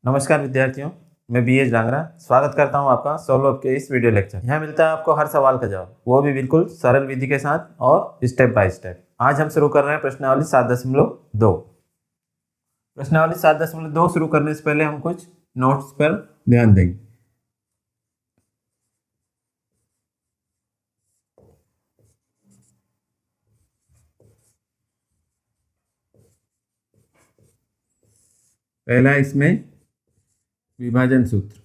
नमस्कार विद्यार्थियों, मैं BH डांगरा स्वागत करता हूं आपका सॉल्व अप के इस वीडियो लेक्चर। यहाँ मिलता है आपको हर सवाल का जवाब, वो भी बिल्कुल सरल विधि के साथ और स्टेप बाय स्टेप। आज हम शुरू कर रहे हैं प्रश्नावली 7.2। प्रश्नावली 7.2 शुरू करने से पहले हम कुछ नोट्स पर ध्यान देंगे। पहला इसमें विभाजन सूत्र।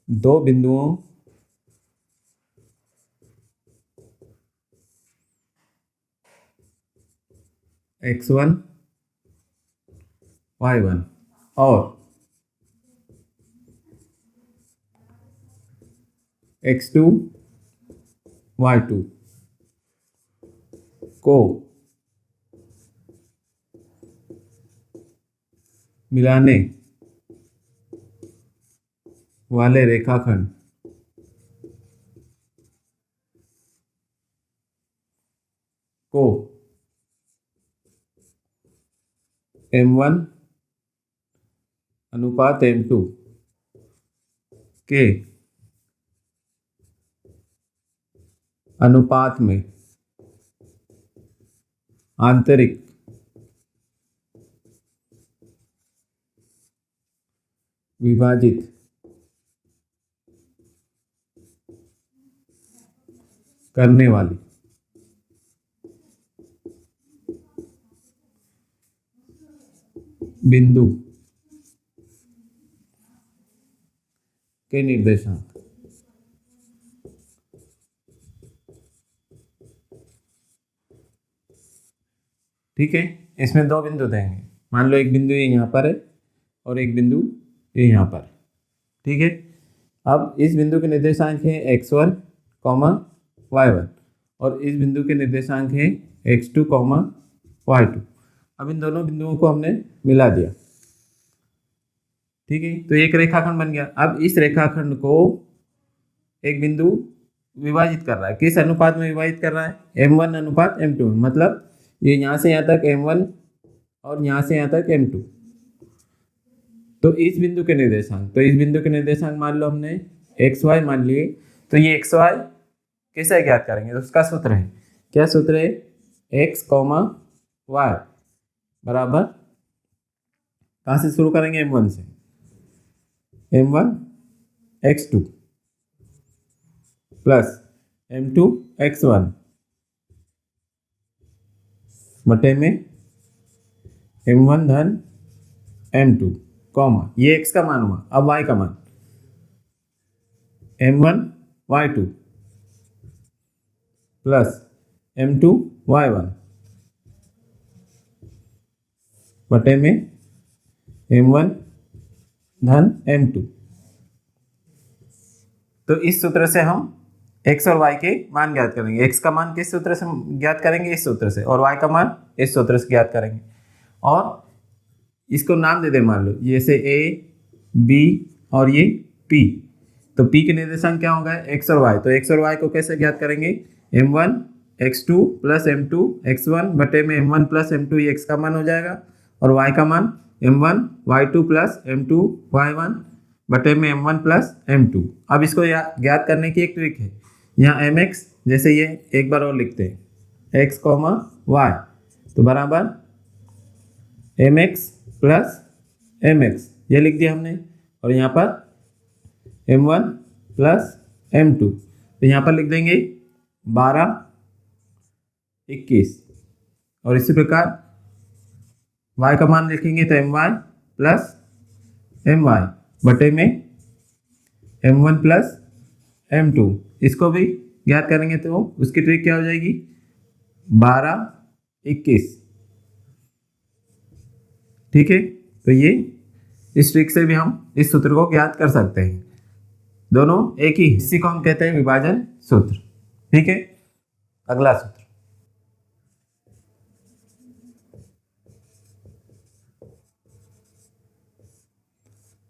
दो बिंदुओं x1 y1 और x2 y2 को मिलाने वाले रेखाखंड को m1 अनुपात m2 के अनुपात में आंतरिक विभाजित करने वाली बिंदु के निर्देशांक। ठीक है, इसमें दो बिंदु देंगे। मान लो एक बिंदु ये यहाँ पर है और एक बिंदु ये यहाँ पर। ठीक है, अब इस बिंदु के निर्देशांक है x1, y1 और इस बिंदु के निर्देशांक है x2, y2। अब इन दोनों बिंदुओं को हमने मिला दिया। ठीक है, तो एक रेखाखंड बन गया। अब इस रेखाखंड को एक बिंदु विभाजित कर रहा है। किस अनुपात में विभाजित कर रहा है? m1 अनुपात m2। मतलब ये यहाँ से यहाँ तक m1 और यहाँ से यहाँ तक m2। तो इस बिंदु के निर्देशांक मान लो हमने xy मान लिए। तो ये xy कैसे ज्ञात करेंगे? तो उसका सूत्र है, क्या सूत्र है? x, y बराबर, कहाँ से शुरू करेंगे? m1 से। m1 x2 plus m2 x1 बटे में m1 धन m2 कॉमा, ये x का मान हुआ। अब y का मान m1 y2 plus m2 y1 बटे में m1 धन m2। तो इस सूत्र से हम x और y के मान ज्ञात करेंगे। x का मान किस सूत्र से ज्ञात करेंगे? इस सूत्र से। और y का मान इस सूत्र से ज्ञात करेंगे। और इसको नाम दे दे, मान लो जैसे a, b और ये p। तो p के निर्देशांक क्या होगा? x और y। तो x और y को कैसे ज्ञात करेंगे? m1 x2 plus m2 x1 बटे में m1 प्लस m2, ये x का मान हो जाएगा। और y का मान m1 y2 plus m2 y1 बटे में m1 प्लस m2। अब इसको ज्ञात करने की एक ट्रिक है। यहाँ mx, जैसे ये एक बार और लिखते हैं x, y, तो बराबर mx प्लस mx, ये लिख दिया हमने। और यहाँ पर m1 प्लस m2, तो यहाँ पर लिख देंगे 12, 21। और इसी प्रकार y का मान लिखेंगे तो my प्लस my बटे में m1 प्लस m2। इसको भी ज्ञात करेंगे तो उसकी ट्रिक क्या हो जाएगी? 12, 21। ठीक है, तो ये इस ट्रिक से भी हम इस सूत्र को ज्ञात कर सकते हैं। दोनों एक ही, इसी को हम कहते हैं विभाजन सूत्र। ठीक है, अगला सूत्र।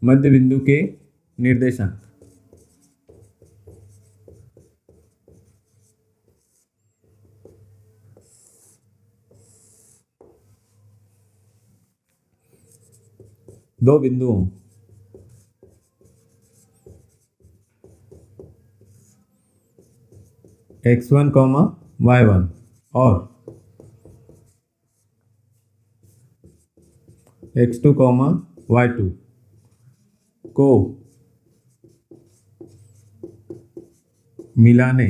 मध्य बिंदु के निर्देशांक। दो बिंदुओं x1 कॉमा y1 और x2 कॉमा y2 को मिलाने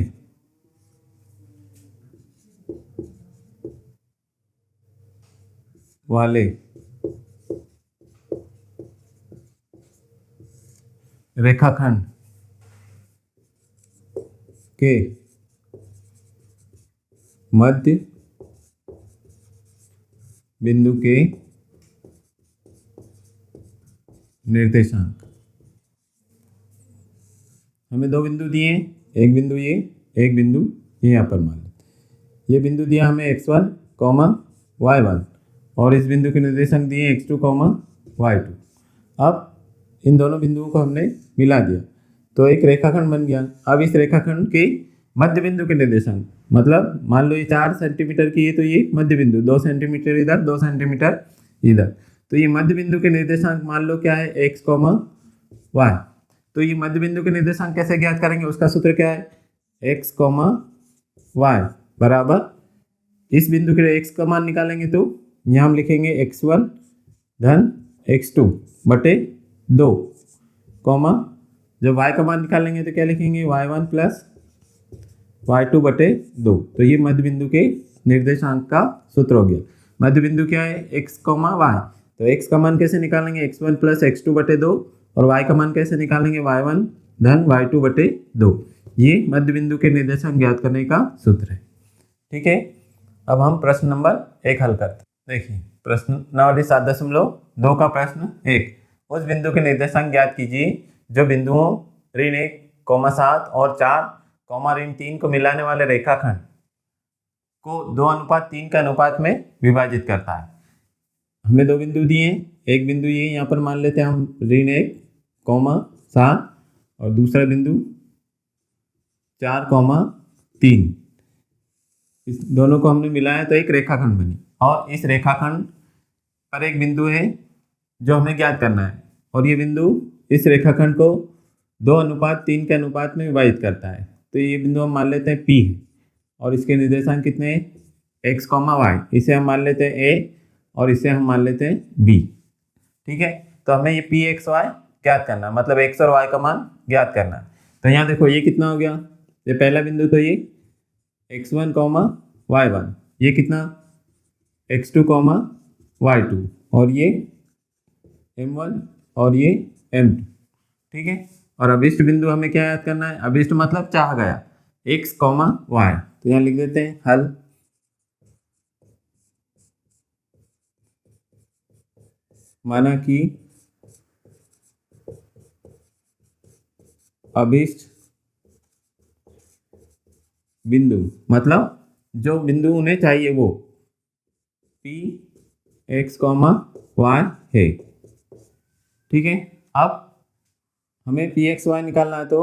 वाले रेखाखंड के मध्य बिंदु के निर्देशांक। हमें दो बिंदु दिए, एक बिंदु ये, एक बिंदु ये यहाँ पर मान लेते। ये बिंदु दिया हमें x1 कॉमा y1 और इस बिंदु के निर्देशांक दिए x2 कॉमा y2। अब इन दोनों बिंदुओं को हमने मिला दिया तो एक रेखाखंड बन गया। अब इस रेखाखंड के मध्य बिंदु के निर्देशांक, मतलब मान लो ये 4 सेंटीमीटर की है तो ये मध्य बिंदु 2 सेंटीमीटर इधर 2 सेंटीमीटर इधर, तो ये मध्य बिंदु के निर्देशांक मान लो क्या है x कॉमा y। तो ये मध्य बिंदु के निर्देशांक कैसे ज्ञात करेंगे, उसका सूत्र क्या है, x कॉमा y बराबर इस बिंदु के लिए x का मान निकालेंगे तो यहाँ हम लिखेंगे x1 धन x2 बटे 2 कॉमा, जब y का मान निकालेंगे तो क्या लिखेंगे y1 प्लस y2 बटे 2। तो ये मध्य बिंदु के निर्देशांक का सूत्र हो गया। मध्य बिंदु क्या है x कॉमा y, तो x का मान कैसे निकालेंगे x1 प्लस x2 बटे 2 और y का मान कैसे निकालेंगे y1 धन y2 बटे 2। ये मध्य बिंदु के निर्देशांक ज्ञात करने का सूत्र है। ठीक है, अब हम प्रश्न नंबर 1 हल करते हैं। देखिए प्रश्न नंबर 7.2 का प्रश्न 1, उस बिंदु के निर्देशांक ज्ञात कीजिए जो बिंदुओं ऋण 1,7 और 4, ऋण 3 को मिलाने वाले रेखाखंड को 2:3 के अनुपात में विभाजित करता है। हमें दो बिंदु दिए, एक बिंदु ये यहाँ पर मान लेते हैं हम ऋण 1,7 और दूसरा बिंदु 4,3। इस दोनों को हमने मिलाया तो एक रेखाखंड बनी और इस रेखाखंड पर एक बिंदु है जो हमें ज्ञात करना है और ये बिंदु इस रेखाखंड को 2:3 के अनुपात में विभाजित करता है। तो ये बिंदु हम मान लेते हैं P है और इसके निर्देशांक कितने हैं, x कॉमा वाई, इसे हम मान लेते हैं A और इसे हम मान लेते हैं B। ठीक है, तो हमें ये P x y ज्ञात करना है, मतलब x और y का मान ज्ञात करना है। तो यहाँ देखो ये कितना हो गया, ये पहला बिंदु तो ये x1 कॉमा y1, ये कितना x2 कॉमा y2 और ये m1 और ये m2। ठीक है, और अभिष्ट बिंदु हमें क्या याद करना है, अभिष्ट मतलब चाहा गया x कॉमा y। तो यहाँ लिख देते हैं हल। माना कि अभिष्ट बिंदु मतलब जो बिंदु उन्हें चाहिए वो P x कॉमा y है। ठीक है, अब हमें P x y निकालना है तो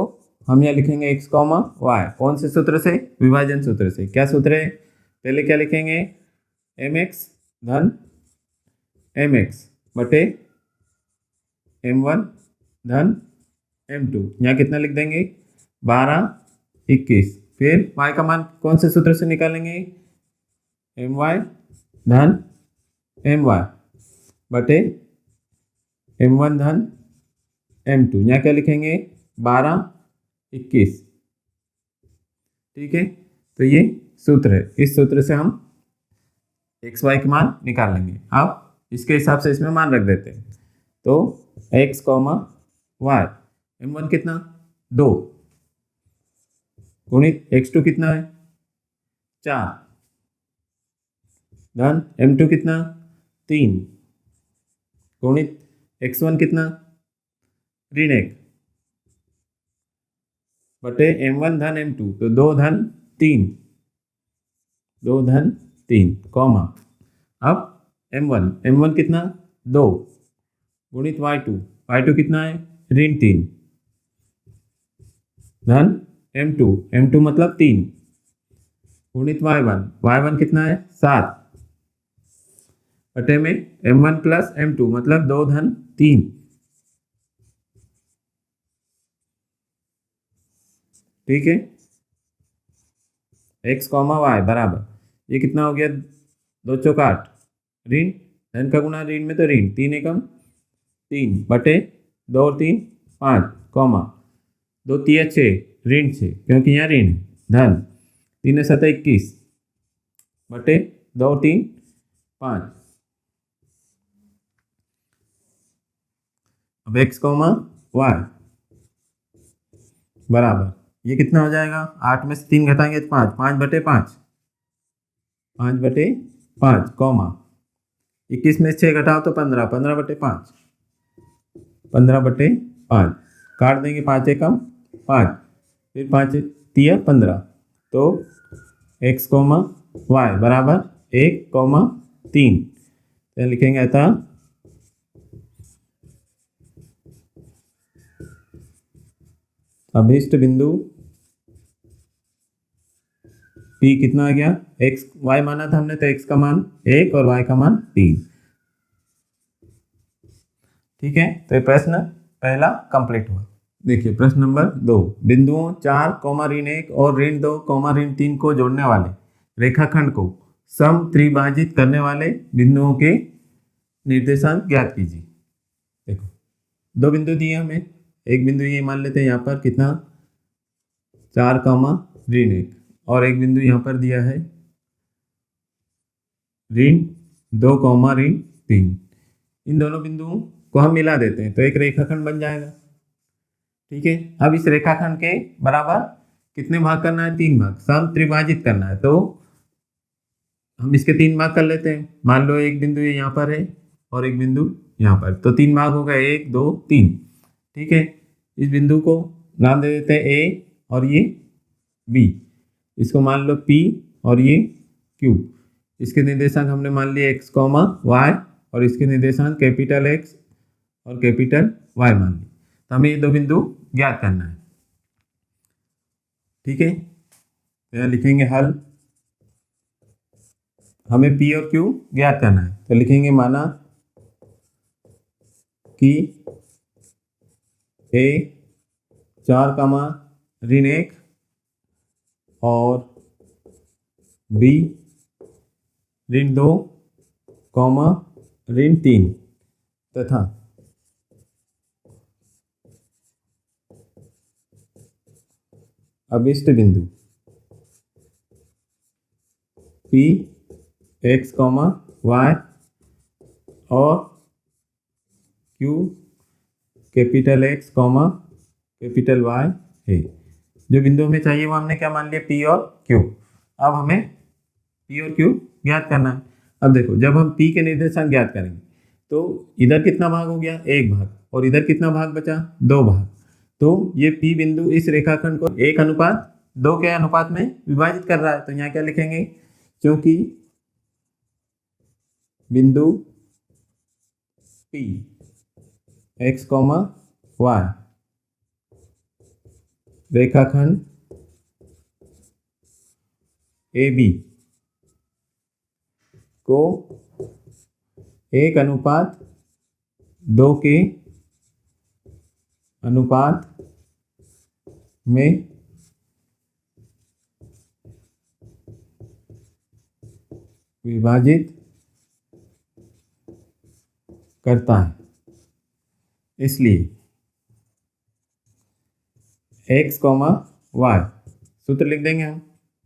हम यहाँ लिखेंगे x कॉमा y, कौन से सूत्र से, विभाजन सूत्र से। क्या सूत्र है, पहले क्या लिखेंगे mx धन mx बटे m1 धन m2, यहाँ कितना लिख देंगे 12 21। फिर y का मान कौन से सूत्र से निकालेंगे, my धन my बटे m1 धन m2, यहाँ क्या लिखेंगे 12 21। ठीक है, तो ये सूत्र है, इस सूत्र से हम x y के मान निकाल लेंगे। अब इसके हिसाब से इसमें मान रख देते हैं तो x कॉमा y, m1 कितना 2 गुणित x2 कितना है 4 धन m2 कितना 3 गुणित x1 कितना ऋण 1 बटे m1 धन m2, तो 2 धन 3 कॉमा, अब m1 कितना 2 गुणित y2 कितना है ऋण 3 धन m2 मतलब 3 गुणित y1 कितना है 7 बटे में m1 प्लस m2 मतलब 2 धन 3। ठीक है, x कॉमा वाई बराबर ये कितना हो गया, 2 चौक 8 ऋण धन का गुणा ऋण में तो ऋण 3 एकम 3 बटे 2 और 3 5 कॉमा 2 तिया 6 ऋण 6 क्योंकि यहाँ ऋण है धन 3 7 21 बटे 2 और 3 5। अब x कॉमा वाई बराबर ये कितना हो जाएगा, 8 में से 3 घटाएंगे तो 5 5 बटे 5 5 बटे 5 कॉमा 21 में 6 घटाओ तो 15 15 बटे 5 15 बटे 5 काट देंगे 5 एकम 5 फिर 5 तिया 15 तो x कॉमा वाई बराबर 1 कॉमा 3 तो लिखेंगे अतः अभीष्ट बिंदु P कितना आ गया, x y माना था हमने तो x का मान 1 और y का मान 3। ठीक है, तो ये प्रश्न पहला कंप्लीट हुआ। देखिए प्रश्न नंबर 2, बिंदुओं 4 कॉमा ऋण 1 और ऋण 2 कॉमा ऋण 3 को जोड़ने वाले रेखाखंड को सम त्रिभाजित करने वाले बिंदुओं के निर्देशांक ज्ञात कीजिए। देखो 2 बिंदु दिए हमें, एक बिंदु ये मान लेते हैं यहाँ पर कितना 4 कॉमा ऋण 1 और एक बिंदु यहाँ पर दिया है ऋण 2 कॉमा ऋण 3। इन दोनों बिंदुओं को हम मिला देते हैं तो एक रेखाखंड बन जाएगा। ठीक है, अब इस रेखाखंड के बराबर कितने भाग करना है, 3 भाग, सम त्रिभाजित करना है तो हम इसके 3 भाग कर लेते हैं। मान लो एक बिंदु ये यहाँ पर है और एक बिंदु यहाँ पर, तो 3 भाग हो गए 1 2 3। ठीक है, इस बिंदु को नाम दे देते हैं A और ये B, इसको मान लो P और ये Q। इसके निर्देशांक हमने मान लिए x कॉमा वाई और इसके निर्देशांक कैपिटल X और कैपिटल Y मान लिए। तो हमें ये 2 बिंदु ज्ञात करना है। ठीक है, तो यहाँ लिखेंगे हल, हमें P और Q ज्ञात करना है तो लिखेंगे माना कि A 4 कॉमा ऋण 1 और B ऋण 2 कॉमा ऋण 3 तथा अभिष्ट बिंदु P x कॉमा वाई और Q capital X comma capital Y है। जो बिंदु हमें चाहिए वो हमने क्या मान लिया, P और Q। अब हमें P और Q ज्ञात करना है। अब देखो जब हम P के निर्देशांक ज्ञात करेंगे तो इधर कितना भाग हो गया, 1 भाग, और इधर कितना भाग बचा, 2 भाग। तो ये P बिंदु इस रेखाखंड को 1:2 के अनुपात में विभाजित कर रहा है। तो यहाँ क्या लिखेंगे, क्योंकि बिंदु P x कॉमा वाई रेखाखंड AB को 1:2 के अनुपात में विभाजित करता है। इसलिए x कॉमा वाई सूत्र लिख देंगे हम,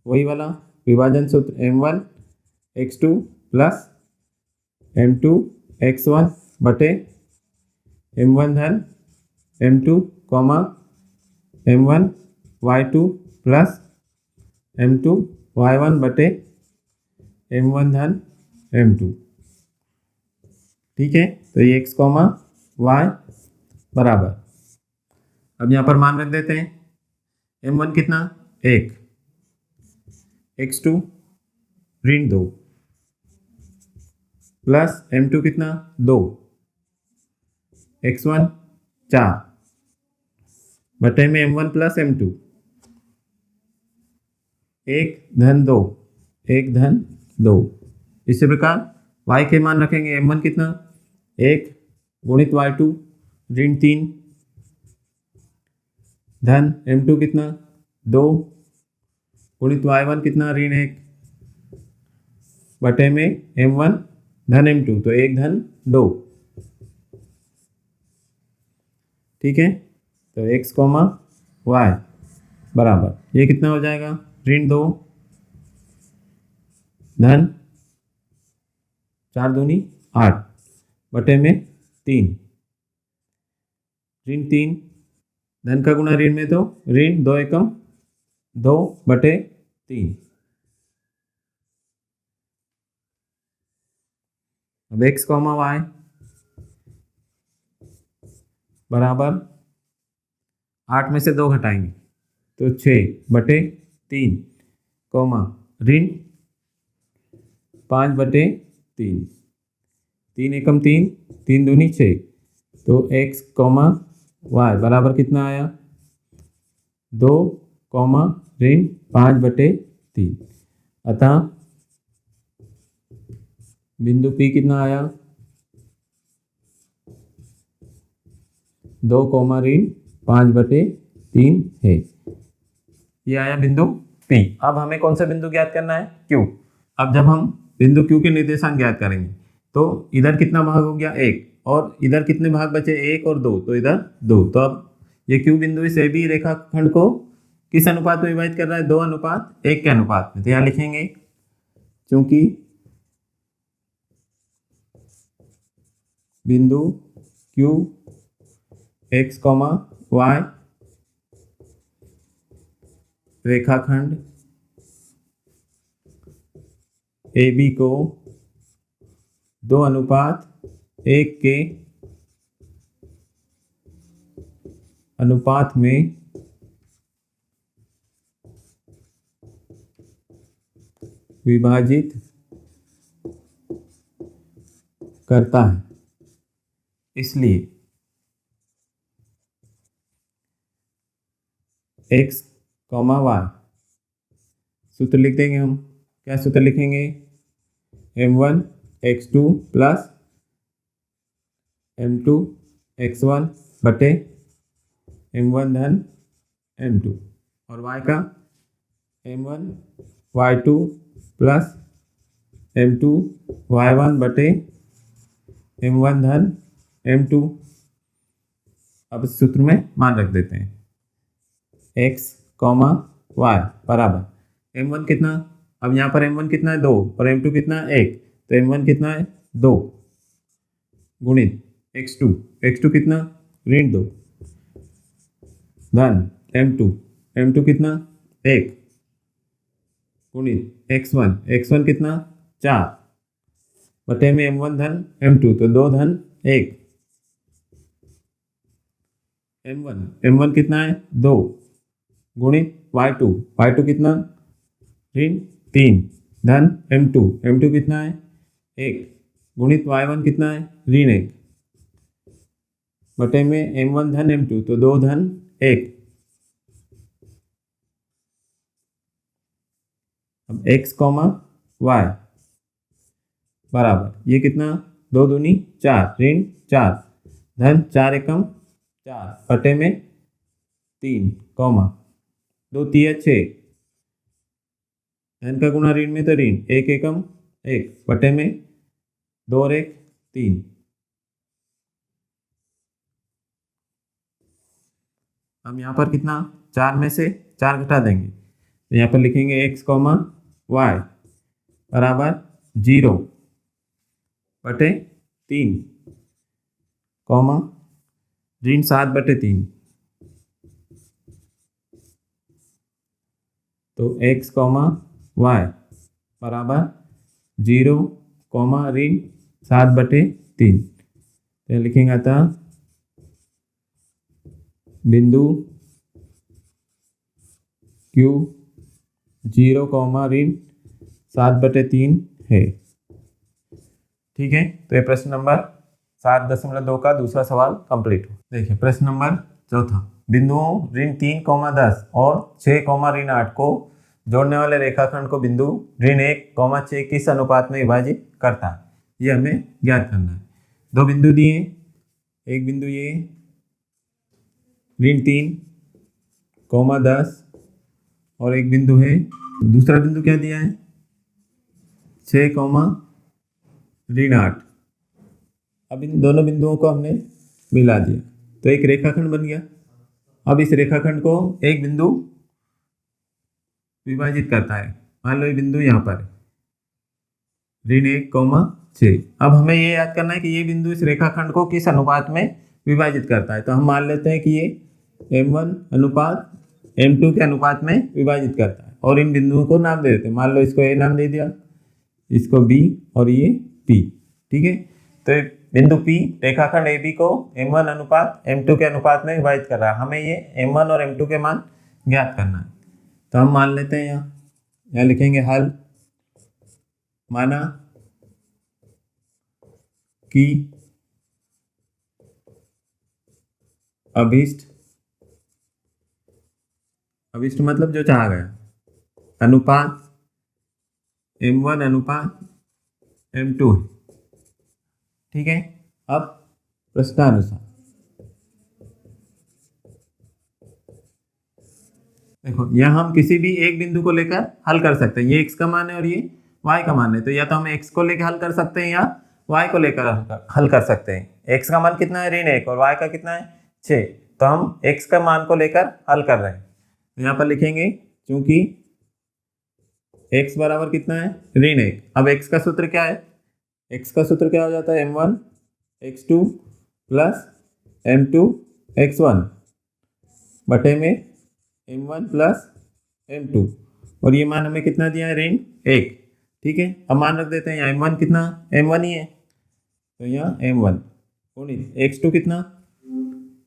वही वाला विभाजन सूत्र m1 x2 plus m2 x1 बटे m1 धन m2 comma m1 y2 plus m2 y1 बटे m1 धन m2। ठीक है, तो ये x कॉमा वाई बराबर, अब यहाँ पर मान रख देते हैं m1 कितना 1, x2 ऋण 2 प्लस m2 कितना 2, x1 4 बटे में m1 प्लस m2 1 धन 2 1 धन 2। इसी प्रकार y के मान रखेंगे m1 कितना 1 गुणित y2 ऋण 3 धन m2 कितना 2 गुणित y1 कितना ऋण 1 बटे में m1 धन m2 तो 1 धन 2। ठीक है, तो x कॉमा वाई बराबर ये कितना हो जाएगा ऋण 2 धन 4 दूनी 8 बटे में 3 ऋण 3 धन का गुणा ऋण में तो ऋण 2 एकम 2 बटे 3। अब x कॉमा वाई बराबर 8 में से 2 घटाएंगे तो 6 बटे 3 कॉमा ऋण 5 बटे 3 3 एकम 3 3 दूनी 6 तो x कॉमा वाई बराबर कितना आया 2 कॉमा ऋण 5 बटे 3। अतः बिंदु P कितना आया 2 कॉमा ऋण 5 बटे 3 है। ये आया बिंदु P। अब हमें कौन सा बिंदु ज्ञात करना है Q। अब जब हम बिंदु Q के निर्देशांक ज्ञात करेंगे तो इधर कितना भाग हो गया 1 और इधर कितने भाग बचे 1 और 2 तो इधर 2। तो अब ये Q बिंदु इस AB रेखाखंड को किस अनुपात में विभाजित कर रहा है 2:1 के अनुपात में। तो यहाँ लिखेंगे क्योंकि बिंदु Q x कॉमा वाई रेखाखंड AB को 2:1 के अनुपात में विभाजित करता है। इसलिए x कॉमा वाई सूत्र लिख देंगे हम। क्या सूत्र लिखेंगे m1 x2 plus m2 x1 बटे m1 धन m2 और y का m1 y2 plus m2 y1 बटे m1 धन m2। अब इस सूत्र में मान रख देते हैं x कॉमा वाई बराबर m1 कितना, अब यहाँ पर m1 कितना है 2 और m2 कितना है 1 तो m1 कितना है 2 गुणित x2 कितना ऋण 2 धन m2 कितना 1 गुणित x1 कितना 4 बटे में m1 धन m2 तो 2 धन 1 m1 कितना है 2 गुणित y2 कितना ऋण 3 धन m2 कितना है 1 गुणित y1 कितना है ऋण 1 बटे में m1 धन m2 तो 2 धन 1। अब x कॉमा वाई बराबर ये कितना 2 दूनी 4 ऋण 4 धन 4 एकम 4 बटे में 3 कॉमा 2 3 6 धन का गुणा ऋण में तो ऋण 1 एकम 1 बटे में 2 और 1 3। हम यहाँ पर कितना 4 में से 4 घटा देंगे तो यहाँ पर लिखेंगे x कॉमा वाई बराबर 0 बटे 3 कॉमा ऋण 7 बटे 3 तो x कॉमा वाई बराबर 0 कॉमा ऋण 7 बटे 3। तो लिखेंगे अतः बिंदु Q 0 कॉमा ऋण 7 बटे 3 है। ठीक है, तो ये प्रश्न नंबर 7.2 का दूसरा सवाल कंप्लीट हो। देखिए प्रश्न नंबर चौथा, बिंदुओं ऋण 3, 10 और 6, ऋण 8 को जोड़ने वाले रेखाखंड को बिंदु ऋण 1, 6 किस अनुपात में विभाजित करता है, ये हमें ज्ञात करना है। दो बिंदु दिए एक बिंदु ये ऋण 3, 10 और एक बिंदु है, दूसरा बिंदु क्या दिया है 6, ऋण 8। अब इन दोनों बिंदुओं को हमने मिला दिया तो एक रेखाखंड बन गया। अब इस रेखाखंड को एक बिंदु विभाजित करता है, मान लो ये बिंदु यहाँ पर ऋण 1, 6। अब हमें ये याद करना है कि ये बिंदु इस रेखाखंड को किस अनुपात में विभाजित करता है। तो हम मान लेते हैं कि ये m1 अनुपात m2 के अनुपात में विभाजित करता है और इन बिंदुओं को नाम दे देते हैं। मान लो इसको a नाम दे दिया, इसको b और ये p। ठीक है, तो बिंदु P रेखाखंड AB को m1 अनुपात m2 के अनुपात में विभाजित कर रहा है। हमें ये m1 और m2 के मान ज्ञात करना है। तो हम मान लेते हैं यहाँ लिखेंगे हल। माना कि अभिष्ट मतलब जो चाहा गया अनुपात m1 अनुपात m2 है। ठीक है, अब प्रश्नानुसार देखो, यहाँ हम किसी भी एक बिंदु को लेकर हल कर सकते हैं। ये x का मान है और ये y का मान है, तो या तो हम x को लेकर हल कर सकते हैं या y को लेकर हल कर सकते हैं। x का मान कितना है ऋण 1 और y का कितना है 6, तो हम x का मान को लेकर हल कर रहे हैं। तो यहाँ पर लिखेंगे क्योंकि x बराबर कितना है ऋण 1। अब x का सूत्र क्या है, x का सूत्र क्या हो जाता है m1 x2 plus m2 x1 बटे में m1 प्लस m2 और ये मान हमें कितना दिया है ऋण 1। ठीक है, अब मान रख देते हैं यहाँ m1 कितना m1 ही है, तो यहाँ m1 गुणित x2 कितना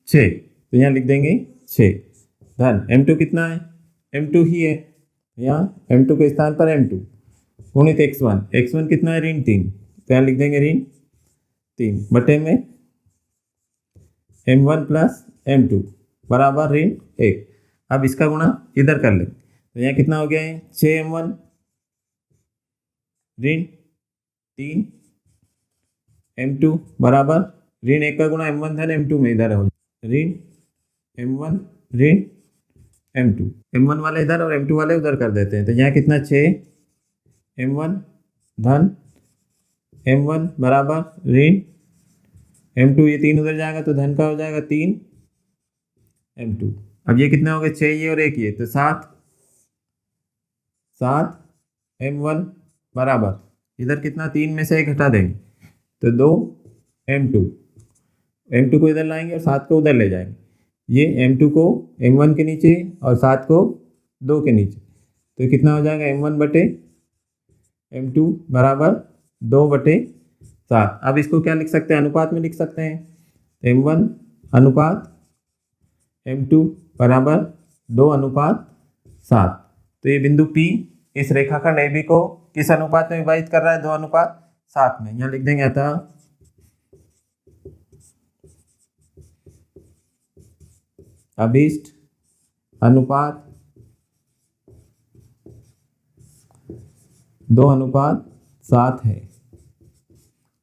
6, तो यहाँ लिख देंगे 6 धन m2 कितना है m2 ही है, यहाँ m2 के स्थान पर m2 गुणित x1 कितना है ऋण 3, तो यहाँ लिख देंगे ऋण 3 बटे में m1 प्लस m2 बराबर ऋण 1। अब इसका गुणा इधर कर लें तो यहाँ कितना हो गया है 6m1 ऋण 3m2 बराबर ऋण 1 का गुणा m1 धन m2 में इधर हो ऋण m1 ऋण m2, m1 वाले इधर और m2 वाले उधर कर देते हैं। तो यहाँ कितना 6m1 धन m1 बराबर ऋण m2, ये 3 उधर जाएगा तो धन का हो जाएगा 3m2। अब ये कितना हो गया 6 ये और 1 ये, तो 7m1 बराबर इधर कितना 3 में से 1 हटा देंगे तो 2m2 को इधर लाएंगे और 7 को उधर ले जाएंगे। ये m2 को m1 के नीचे और 7 को 2 के नीचे, तो कितना हो जाएगा m1 बटे m2 बराबर 2/7। अब इसको क्या लिख सकते हैं अनुपात में लिख सकते हैं, m1 अनुपात m2 बराबर 2:7। तो ये बिंदु P इस रेखाखंड AB को किस अनुपात में विभाजित कर रहा है 2:7 में। यहाँ लिख देंगे अतः अभिष्ट अनुपात 2:7 है।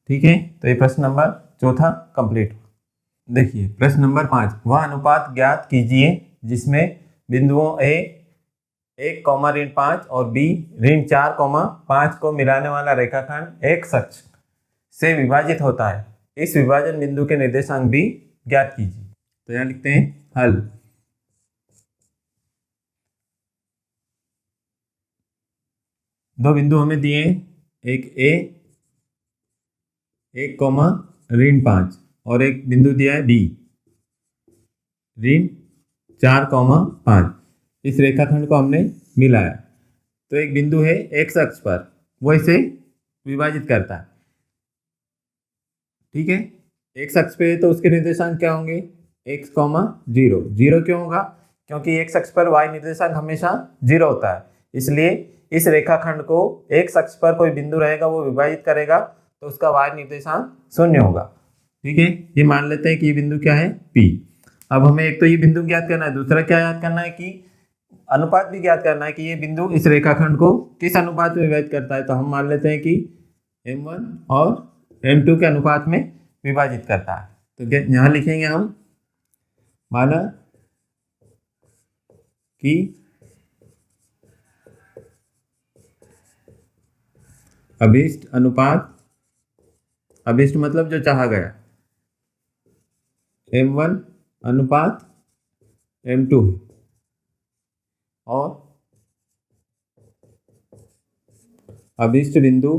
ठीक है, तो ये प्रश्न नंबर 4 कंप्लीट। देखिए प्रश्न नंबर 5, वह अनुपात ज्ञात कीजिए जिसमें बिंदुओं A 1, ऋण 5 और B ऋण 4, 5 को मिलाने वाला रेखाखंड x अक्ष से विभाजित होता है। इस विभाजन बिंदु के निर्देशांक भी ज्ञात कीजिए। तो यहाँ लिखते हैं हल। दो बिंदु हमें दिए, एक A 1, ऋण 5 और एक बिंदु दिया है B ऋण 4, 5। इस रेखाखंड को हमने मिलाया तो एक बिंदु है x अक्ष पर, वो इसे विभाजित करता है। ठीक है, x अक्ष पे तो उसके निर्देशांक क्या होंगे x, 0। 0 क्यों होगा, क्योंकि x अक्ष पर y निर्देशांक हमेशा 0 होता है, इसलिए इस रेखाखंड को x अक्ष पर कोई बिंदु रहेगा वो विभाजित करेगा तो उसका y निर्देशांक 0 होगा। ठीक है, ये मान लेते हैं कि ये बिंदु क्या है P। अब हमें एक तो ये बिंदु ज्ञात करना है, दूसरा क्या याद करना है कि अनुपात भी ज्ञात करना है कि ये बिंदु इस रेखाखंड को किस अनुपात में विभाजित करता है। तो हम मान लेते हैं कि m1 और m2 के अनुपात में विभाजित करता है। तो क्या यहाँ लिखेंगे हम, माना कि अभिष्ट अनुपात, अभिष्ट मतलब जो चाहा गया, m1 अनुपात m2 है, और अभिष्ट बिंदु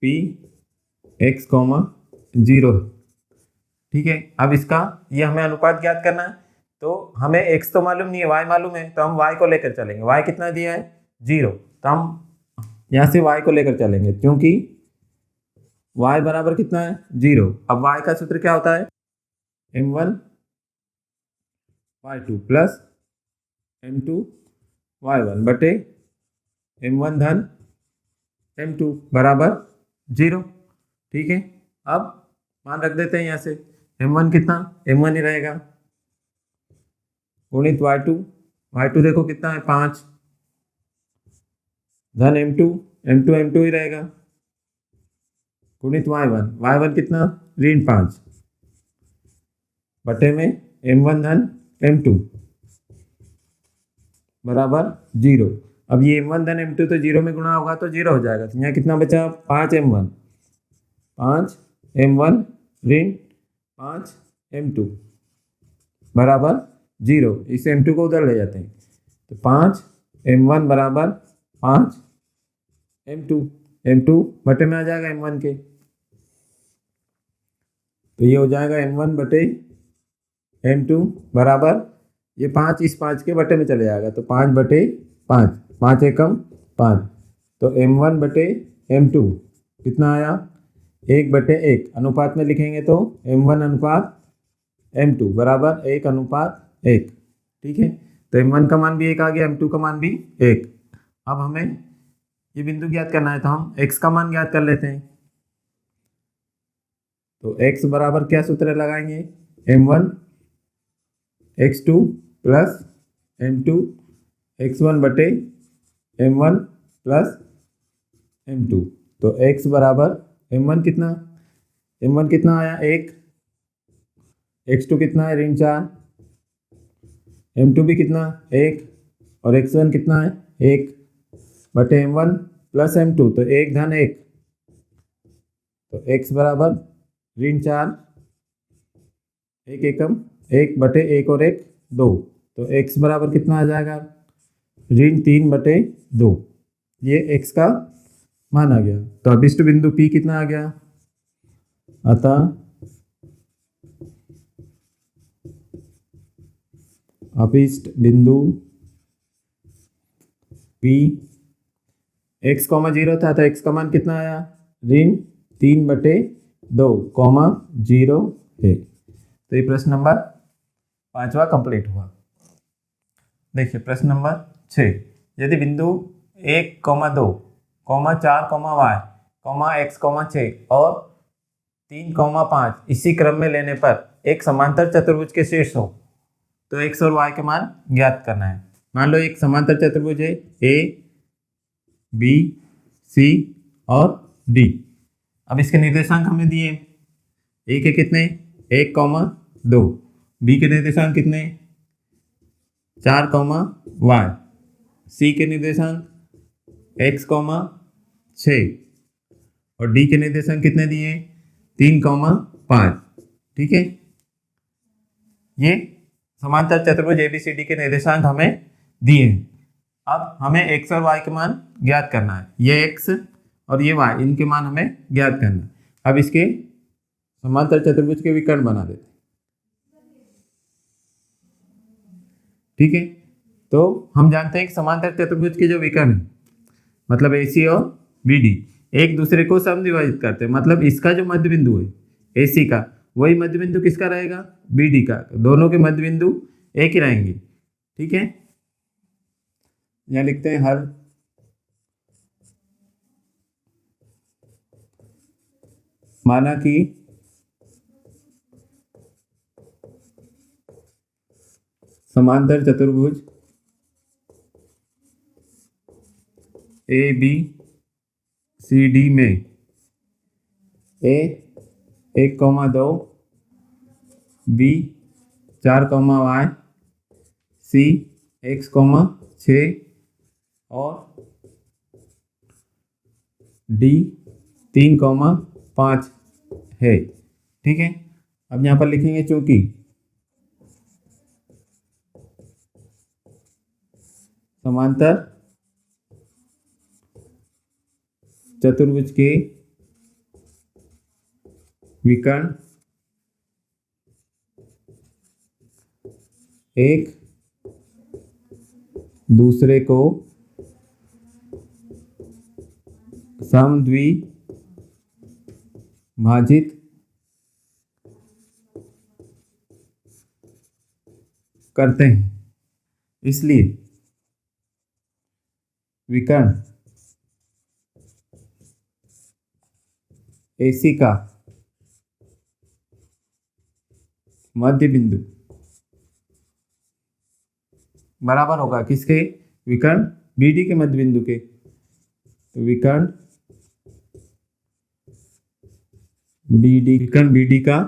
P x, 0 है। ठीक है, अब इसका ये हमें अनुपात ज्ञात करना है, तो हमें x तो मालूम नहीं है, y मालूम है, तो हम y को लेकर चलेंगे। y कितना दिया है? 0, तो हम यहाँ से y को लेकर चलेंगे, क्योंकि y बराबर कितना है? 0। अब y का सूत्र क्या होता है? m1 y2 plus m2 y1 बटे m1 धन m2 बराबर 0। ठीक है, अब मान रख देते हैं यहाँ से, m1 कितना? m1 ही रहेगा, गुणित y2, y2 देखो कितना है? 5, धन m2, m2 ही रहेगा, गुणित y1, y1 कितना? ऋण 5 बटे में m1 धन m2 बराबर 0। अब ये m1 धन m2 तो 0 में गुणा होगा तो 0 हो जाएगा, तो यहाँ कितना बचा? 5m1, 5m1 ऋण 5m2 बराबर 0। इस m2 को उधर ले जाते हैं, तो 5m1 बराबर 5m2, m2 बटे में आ जाएगा m1 के, तो ये हो जाएगा m1 बटे m2 बराबर, ये 5 इस 5 के बटे में चले जाएगा, तो 5 बटे 5, 5 एकम 5, तो m1 बटे m2 कितना आया? 1 बटे 1, अनुपात में लिखेंगे तो m1 अनुपात m2 बराबर 1 अनुपात 1। ठीक है, तो m1 का मान भी 1 आ गया, m2 का मान भी 1। अब हमें ये बिंदु ज्ञात करना है, तो हम x का मान ज्ञात कर लेते हैं। तो x बराबर क्या सूत्र लगाएंगे? m1 x2 plus m2 x1 बटे m1 प्लस m2। तो x बराबर m1 कितना? m1 कितना आया? 1, x2 कितना है? ऋण 4, m2 भी कितना? 1, और x1 कितना है? 1 बटे m1 प्लस m2, तो 1 धन 1, तो x बराबर ऋण 4, 1 एकम 1 बटे 1 और 1 2, तो x बराबर कितना आ जाएगा? ऋण 3 बटे 2। ये x का मान आ गया। तो अभिष्ट बिंदु P कितना आ गया? अतः अभिष्ट बिंदु P x, 0 था, तो x का मान कितना आया? ऋण 3 बटे 2, 0 है। तो ये प्रश्न नंबर 5वां कंप्लीट हुआ। देखिए प्रश्न नंबर 6, यदि बिंदु 1, 2, 4, y, x, 6 और 3, 5 इसी क्रम में लेने पर एक समांतर चतुर्भुज के शीर्ष हो, तो x और y के मान ज्ञात करना है। मान लो एक समांतर चतुर्भुज है a, b, c और d। अब इसके निर्देशांक हमें दिए, a के कितने? 1, 2, b के निर्देशांक कितने? 4, y, c के निर्देशांक x, 6 और d के निर्देशांक कितने दिए? 3, 5। ठीक है, ये समांतर चतुर्भुज ABCD के निर्देशांक हमें दिए हैं। अब हमें x और y के मान ज्ञात करना है, ये x और ये y, इनके मान हमें ज्ञात करना है। अब इसके समांतर चतुर्भुज के विकर्ण बना देते हैं। ठीक है, तो हम जानते हैं कि समांतर चतुर्भुज के जो विकर्ण है, मतलब AC और BD एक दूसरे को समद्विभाजित करते हैं, मतलब इसका जो मध्य बिंदु है AC का, वही मध्य बिंदु किसका रहेगा? BD का। दोनों के मध्य बिंदु एक ही रहेंगे। ठीक है, यहाँ लिखते हैं हल। माना कि समांतर चतुर्भुज AB सी डी में ए 1,2, बी 4,y, सी x,6 और डी 3,5 है। ठीक है, अब यहाँ पर लिखेंगे चूंकि समांतर चतुर्भुज के विकर्ण एक दूसरे को समद्विभाजित करते हैं, इसलिए विकर्ण AC का मध्य बिंदु बराबर होगा किसके? विकर्ण BD के मध्य बिंदु के। तो विकर्ण BD का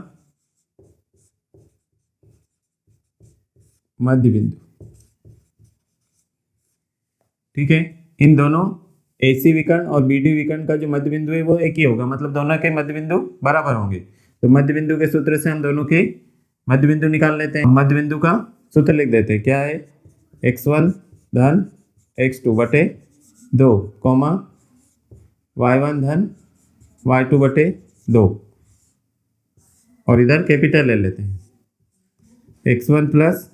मध्य बिंदु। ठीक है, इन दोनों AC विकर्ण और BD विकर्ण का जो मध्य बिंदु है वो एक ही होगा, मतलब दोनों के मध्य बिंदु बराबर होंगे। तो मध्य बिंदु के सूत्र से हम दोनों के मध्य बिंदु निकाल लेते हैं। मध्य बिंदु का सूत्र लिख देते हैं, क्या है? x1 धन x2 बटे 2, y1 धन y2 बटे 2, और इधर कैपिटल ले लेते हैं, x1 प्लस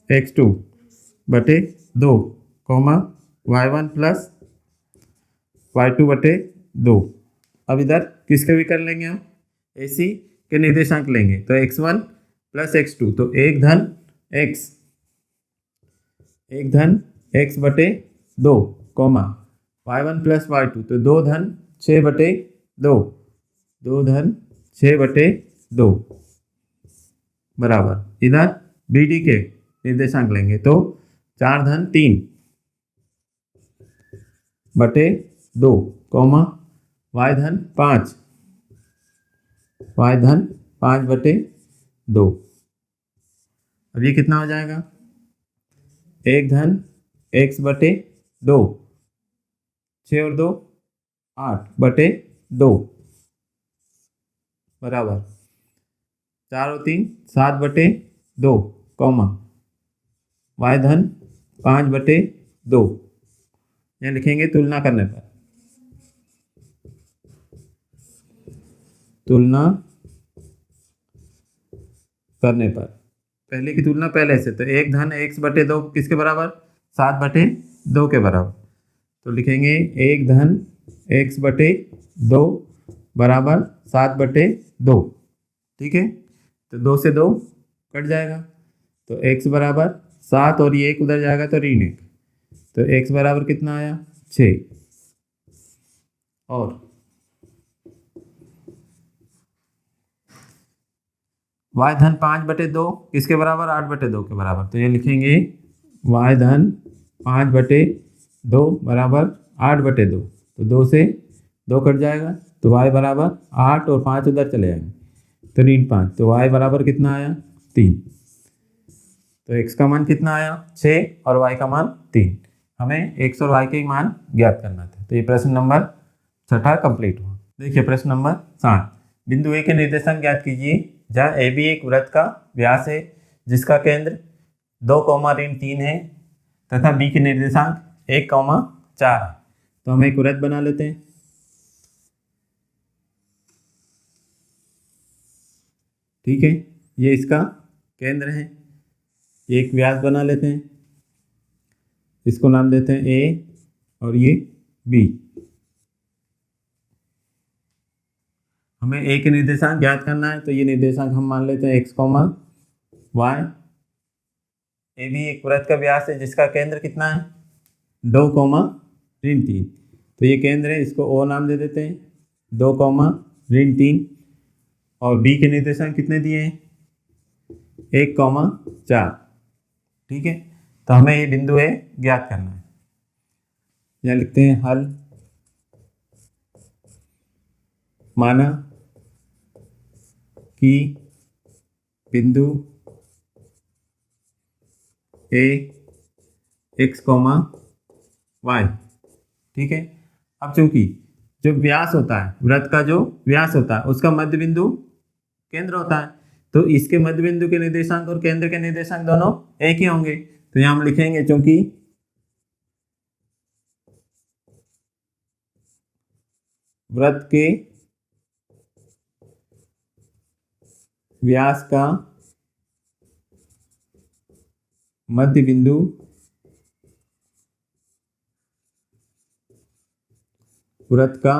x2 बटे 2, y1 प्लस y2 बटे 2। अब इधर किसके विकर्ण लेंगे हम? AC के निर्देशांक लेंगे। तो x1 प्लस x2, तो 1 धन x बटे 2, y1 प्लस y2, तो 2 धन 6 बटे 2, 2 धन 6 बटे 2 बराबर। इधर BD के निर्देशांक लेंगे, तो 4 धन 3 बटे 2, y धन 5 बटे 2। अब ये कितना हो जाएगा? 1 धन x बटे 2, 6 और 2 8 बटे 2 बराबर 4 और 3 7 बटे 2, y धन 5 बटे 2। यहाँ लिखेंगे तुलना करने पर, पहले की तुलना पहले से, तो 1 धन x बटे 2 किसके बराबर? 7 बटे 2 के बराबर। तो लिखेंगे 1 धन x बटे 2 बराबर 7 बटे 2। ठीक है, तो 2 से 2 कट जाएगा, तो x बराबर 7 और ये 1 उधर जाएगा तो ऋण 1, तो x बराबर कितना आया? 6। और y धन 5 बटे 2 किसके बराबर? 8 बटे 2 के बराबर। तो ये लिखेंगे y धन 5 बटे 2 बराबर 8 बटे 2, तो 2 से 2 कट जाएगा, तो y बराबर 8 और 5 उधर चले जाएंगे, तो ऋण 5, तो y बराबर कितना आया? 3। तो x का मान कितना आया? 6 और y का मान 3। हमें x और y के मान ज्ञात करना था। तो ये प्रश्न नंबर 6 कंप्लीट हुआ। देखिए प्रश्न नंबर 7, बिंदु ए के निर्देशांक ज्ञात कीजिए, जहाँ AB एक वृत्त का व्यास है जिसका केंद्र 2,3 है तथा B के निर्देशांक 1,4 है। तो हम एक वृत्त बना लेते हैं। ठीक है, ये इसका केंद्र है, एक व्यास बना लेते हैं, इसको नाम देते हैं A और ये B। हमें A के निर्देशांक ज्ञात करना है, तो ये निर्देशांक हम मान लेते हैं x, y। AB एक वृत्त का व्यास है जिसका केंद्र कितना है? 2,3। तो ये केंद्र है, इसको O नाम दे देते हैं, 2,3। और B के निर्देशांक कितने दिए हैं? 1,4। ठीक है, तो हमें ये बिंदु A ज्ञात करना है। यहाँ लिखते हैं हल माना कि बिंदु ए एक्स कॉमा वाई, ठीक है। अब चूंकि जो व्यास होता है, वृत्त का जो व्यास होता है उसका मध्य बिंदु केंद्र होता है, तो इसके मध्य बिंदु के निर्देशांक और केंद्र के निर्देशांक दोनों एक ही होंगे। तो यहां हम लिखेंगे चूंकि वृत्त के व्यास का मध्य बिंदु वृत्त का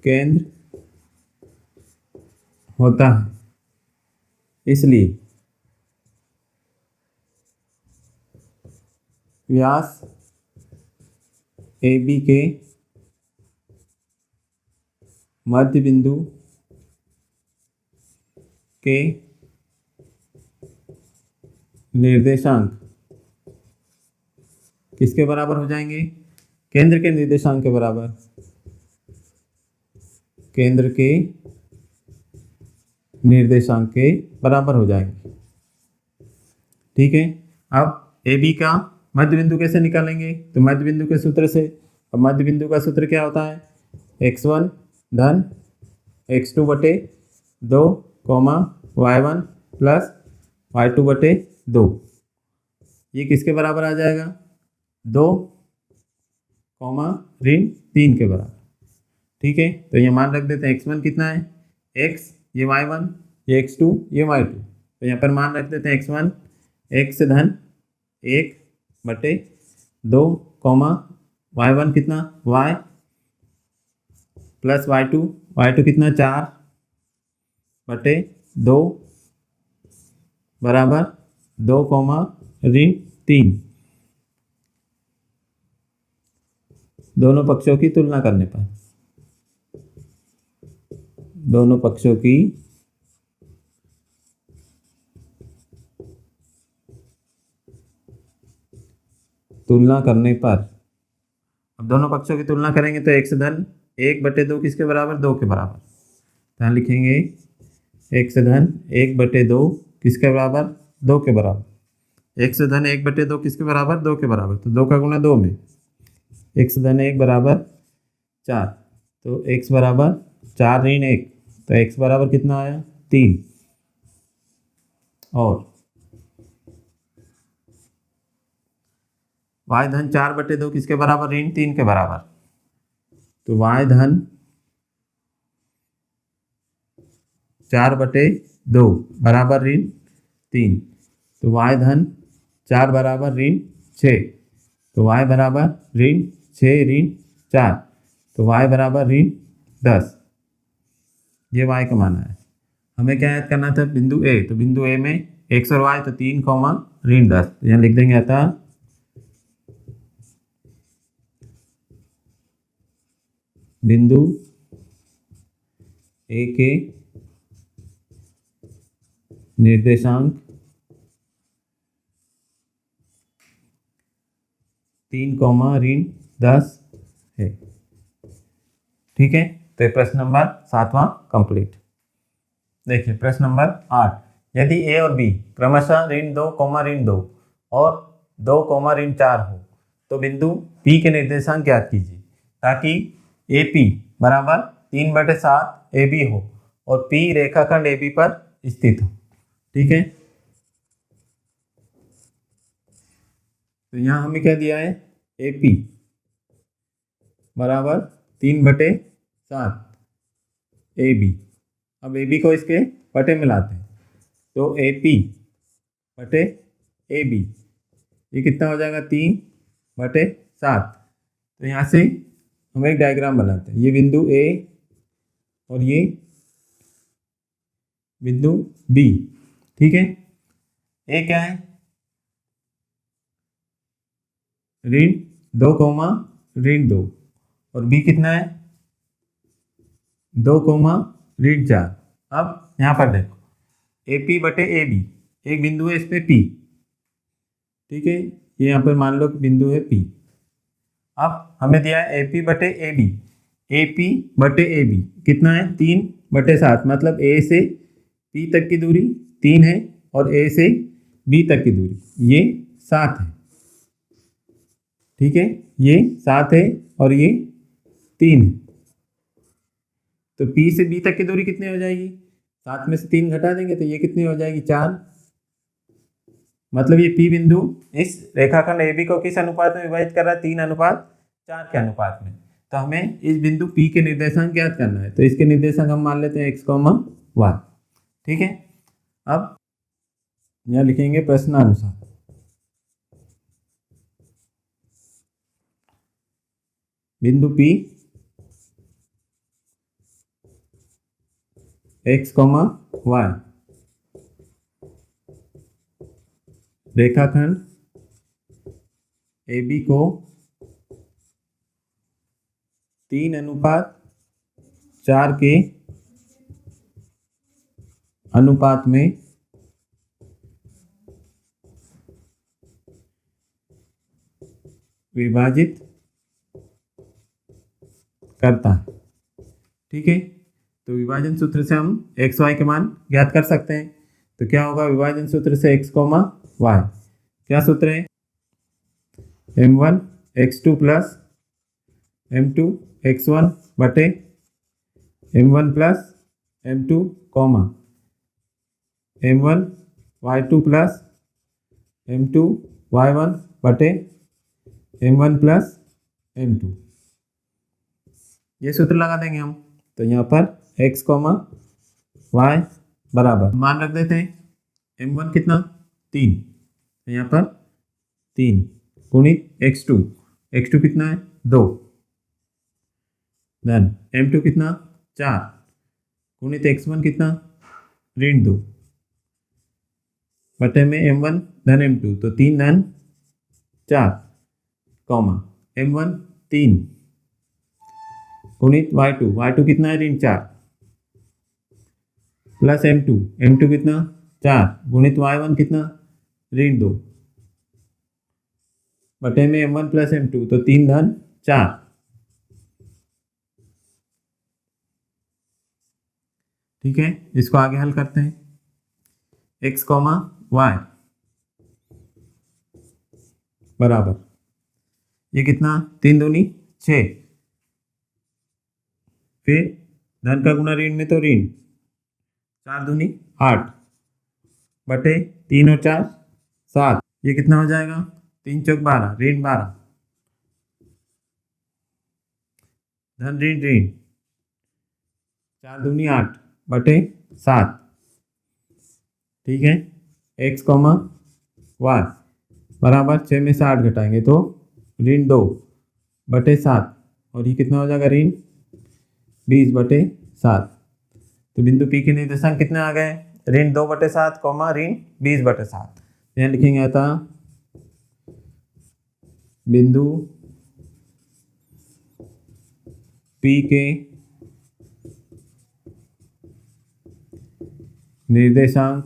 केंद्र होता है, इसलिए व्यास AB के मध्य बिंदु के निर्देशांक किसके बराबर हो जाएंगे? केंद्र के निर्देशांक के बराबर, केंद्र के निर्देशांक के बराबर हो जाएंगे, ठीक है। अब AB का मध्य बिंदु कैसे निकालेंगे? तो मध्य बिंदु के सूत्र से। अब मध्य बिंदु का सूत्र क्या होता है? x1 धन x2 बटे 2 कॉमा y1 प्लस y2 बटे 2। ये किसके बराबर आ जाएगा? 2 कॉमा ऋण 3 के बराबर, ठीक है। तो ये मान रख देते हैं, x1 कितना है? x, ये y1, ये x2, ये y2। तो यहाँ पर मान रख देते हैं x1 x धन 1 बटे 2 कॉमा y1 कितना? y प्लस y2 कितना? 4 बटे 2 बराबर 2 कॉमा ऋण 3। दोनों पक्षों की तुलना करने पर, दोनों पक्षों की तुलना करने पर, अब दोनों पक्षों की तुलना करेंगे तो x धन 1 बटे 2 किसके बराबर? 2 के बराबर। तो यहाँ लिखेंगे x धन 1 बटे 2 किसके बराबर? 2 के बराबर। x धन 1 बटे 2 किसके बराबर? 2 के बराबर। तो 2 का गुणा 2 में, x धन 1 बराबर 4, तो x बराबर 4 ऋण 1, तो x बराबर कितना आया? 3। और y धन 4 बटे 2 किसके बराबर? ऋण 3 के बराबर। तो y धन 4 बटे 2 बराबर ऋण 3, तो y धन 4 बराबर ऋण 6, तो y बराबर ऋण 6 ऋण 4, तो y बराबर ऋण 10। ये y का मान है। हमें क्या याद करना था? बिंदु A। तो बिंदु A में x और y, तो 3 कॉमा ऋण 10। तो यहाँ लिख देंगे अतः बिंदु A के निर्देशांक 3 कॉमा ऋण 10 है, ठीक है। तो ये प्रश्न नंबर 7वां कंप्लीट। देखिए प्रश्न नंबर 8, यदि A और B क्रमशः ऋण 2 कॉमा ऋण 2 और 2 कॉमा ऋण 4 हो तो बिंदु P के निर्देशांक ज्ञात कीजिए, ताकि AP बराबर 3/7 AB हो और P रेखाखंड AB पर स्थित हो, ठीक है। तो यहाँ हमें क्या दिया है? AP बराबर 3/7 AB। अब AB को इसके पटे मिलाते हैं, तो AP बटे AB, ये कितना हो जाएगा? 3/7। तो यहाँ से हम एक डायग्राम बनाते हैं, ये बिंदु A और ये बिंदु B, ठीक है। A क्या है? ऋण 2 कॉमा ऋण 2, और B कितना है? 2 कॉमा ऋण 4। अब यहाँ पर देखो, AP बटे AB, एक बिंदु है इस पे P, ठीक है। ये यहाँ पर मान लो बिंदु है P। अब हमें दिया है AP बटे AB, AP बटे AB कितना है 3/7, मतलब A से P तक की दूरी 3 है और A से B तक की दूरी ये 7 है। ठीक है, ये 7 है और ये 3 है। तो P से B तक की दूरी कितनी हो जाएगी, 7 में से 3 घटा देंगे तो ये कितनी हो जाएगी 4। मतलब ये P बिंदु इस रेखाखंड AB को किस अनुपात में विभाजित कर रहा है, 3:4 के अनुपात में। तो हमें इस बिंदु P के निर्देशांक ज्ञात करना है, तो इसके निर्देशांक हम मान लेते हैं x, y। ठीक है, अब यहाँ लिखेंगे प्रश्नानुसार। बिंदु P x, y रेखाखंड AB को 3:4 के अनुपात में विभाजित करता है। ठीक है, तो विभाजन सूत्र से हम x, y के मान ज्ञात कर सकते हैं। तो क्या होगा विभाजन सूत्र से x, y, क्या सूत्र है, m1 x2 plus m2 x1 बटे m1 plus m2 m1 y2 plus m2 y1 बटे m1 प्लस m2। ये सूत्र लगा देंगे हम। तो यहाँ पर x, y बराबर मान रख देते हैं, m1 कितना 3, तो यहाँ पर 3 गुणित x2 कितना है 2, धन m2 कितना 4 गुणित x1 कितना ऋण 2 बटे में m1 धन m2, तो 3 धन 4 m1 3 गुणित y2 कितना है ऋण 4 प्लस m2 कितना 4 गुणित y1 कितना ऋण 2 बटे में m1 प्लस m2, तो 3 धन 4। ठीक है, इसको आगे हल करते हैं। x, y बराबर ये कितना 3 दूनी 6, फिर धन का गुना ऋण में तो ऋण 4 दूनी 8 बटे 3 और 4 7, ये कितना हो जाएगा 3 चौक 12 ऋण 12 धन ऋण 4 दूनी 8 बटे 7। ठीक है, x, y बराबर 6 में से 8 घटाएंगे तो ऋण 2 बटे 7 और ये कितना हो जाएगा ऋण 20 बटे 7। तो बिंदु P के निर्देशांक कितने आ गए, ऋण 2 बटे 7 ऋण 20 बटे 7। यहाँ लिखेंगे था बिंदु P के निर्देशांक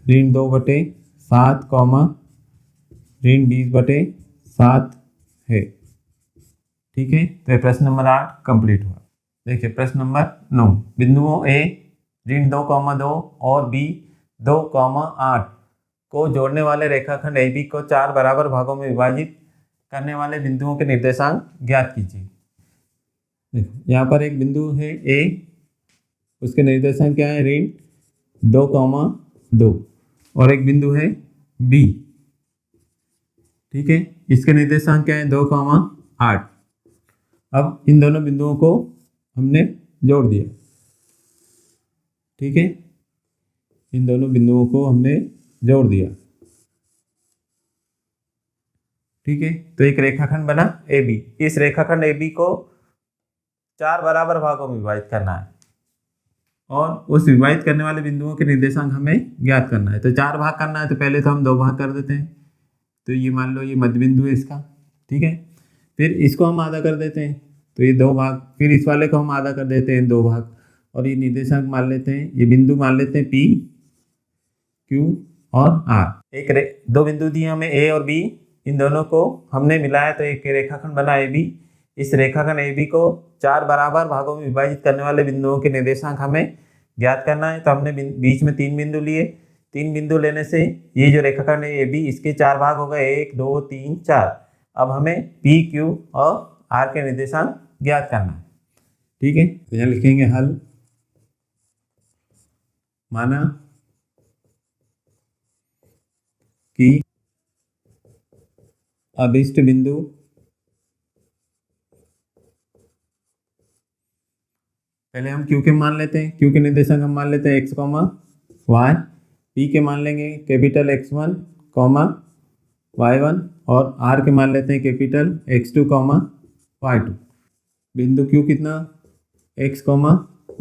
ऋण 2 बटे 7 ऋण 20 बटे 7 है। ठीक है, तो प्रश्न नंबर 8 कंप्लीट हुआ। देखिए प्रश्न नंबर 9, बिंदुओं A ऋण 2, 2 और B 2, 8 को जोड़ने वाले रेखाखंड AB को 4 बराबर भागों में विभाजित करने वाले बिंदुओं के निर्देशांक ज्ञात कीजिए। देखो यहाँ पर एक बिंदु है A, उसके निर्देशांक क्या है ऋण 2, 2 और एक बिंदु है B। ठीक है, इसके निर्देशांक क्या है 2, 8। अब इन दोनों बिंदुओं को हमने जोड़ दिया। ठीक है, इन दोनों बिंदुओं को हमने जोड़ दिया। ठीक है, तो एक रेखाखंड बना AB। इस रेखाखंड AB को 4 बराबर भागों में विभाजित करना है और उस विभाजित करने वाले बिंदुओं के निर्देशांक हमें ज्ञात करना है। तो 4 भाग करना है, तो पहले तो हम 2 भाग कर देते हैं। तो ये मान लो ये मध्य बिंदु है इसका। ठीक है, फिर इसको हम आधा कर देते हैं, तो ये 2 भाग, फिर इस वाले को हम आधा कर देते हैं 2 भाग, और ये निर्देशांक मान लेते हैं, ये बिंदु मान लेते हैं P, Q और R। 2 बिंदु दिए हमें A और B, इन दोनों को हमने मिलाया तो एक रेखाखंड बना AB। इस रेखाखंड AB को 4 बराबर भागों में विभाजित करने वाले बिंदुओं के निर्देशांक हमें ज्ञात करना है। तो हमने बीच में 3 बिंदु लिए। 3 बिंदु लेने से ये जो रेखाखंड है AB, इसके 4 भाग हो गए, 1 2 3 4। अब हमें P Q और R के निर्देशांक ज्ञात करना है। ठीक है, तो यहाँ लिखेंगे हल। माना कि अभिष्ट बिंदु पहले हम Q के मान लेते हैं। Q के निर्देशांक हम मान लेते हैं x, y। P के मान लेंगे कैपिटल X1, y1 और R के मान लेते हैं कैपिटल X2, y2। बिंदु Q कितना, x,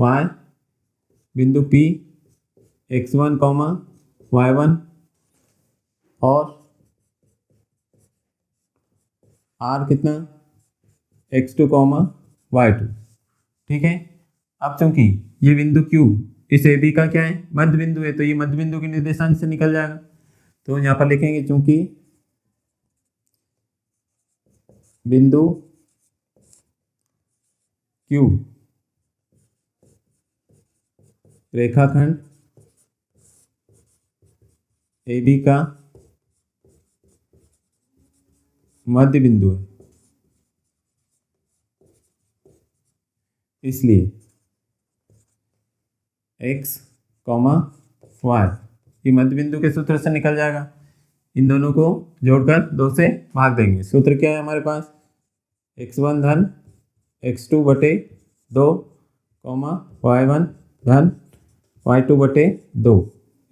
y। बिंदु P x1, y1 और R कितना, x2, y2। ठीक है, अब चूंकि ये बिंदु Q इस AB का क्या है, मध्य बिंदु है, तो ये मध्य बिंदु के निर्देशांक से निकल जाएगा। तो यहाँ पर लिखेंगे चूंकि बिंदु Q रेखाखंड AB का मध्य बिंदु है, इसलिए x, y ये मध्य बिंदु के सूत्र से निकल जाएगा। इन दोनों को जोड़कर 2 से भाग देंगे। सूत्र क्या है हमारे पास, x1 धन x2 बटे 2, y1 धन y2 बटे 2।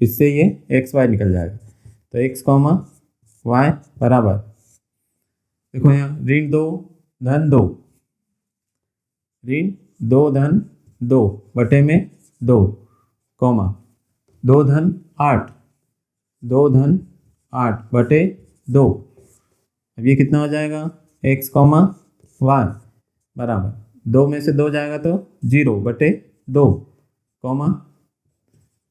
इससे ये xy निकल जाएगा। तो x, y बराबर, देखो यहाँ ऋण 2 धन 2, ऋण 2 धन 2 बटे में 2, 2 धन 8, 2 धन 8 बटे 2। अब ये कितना हो जाएगा, x, y बराबर 2 में से 2 जाएगा तो 0 बटे 2,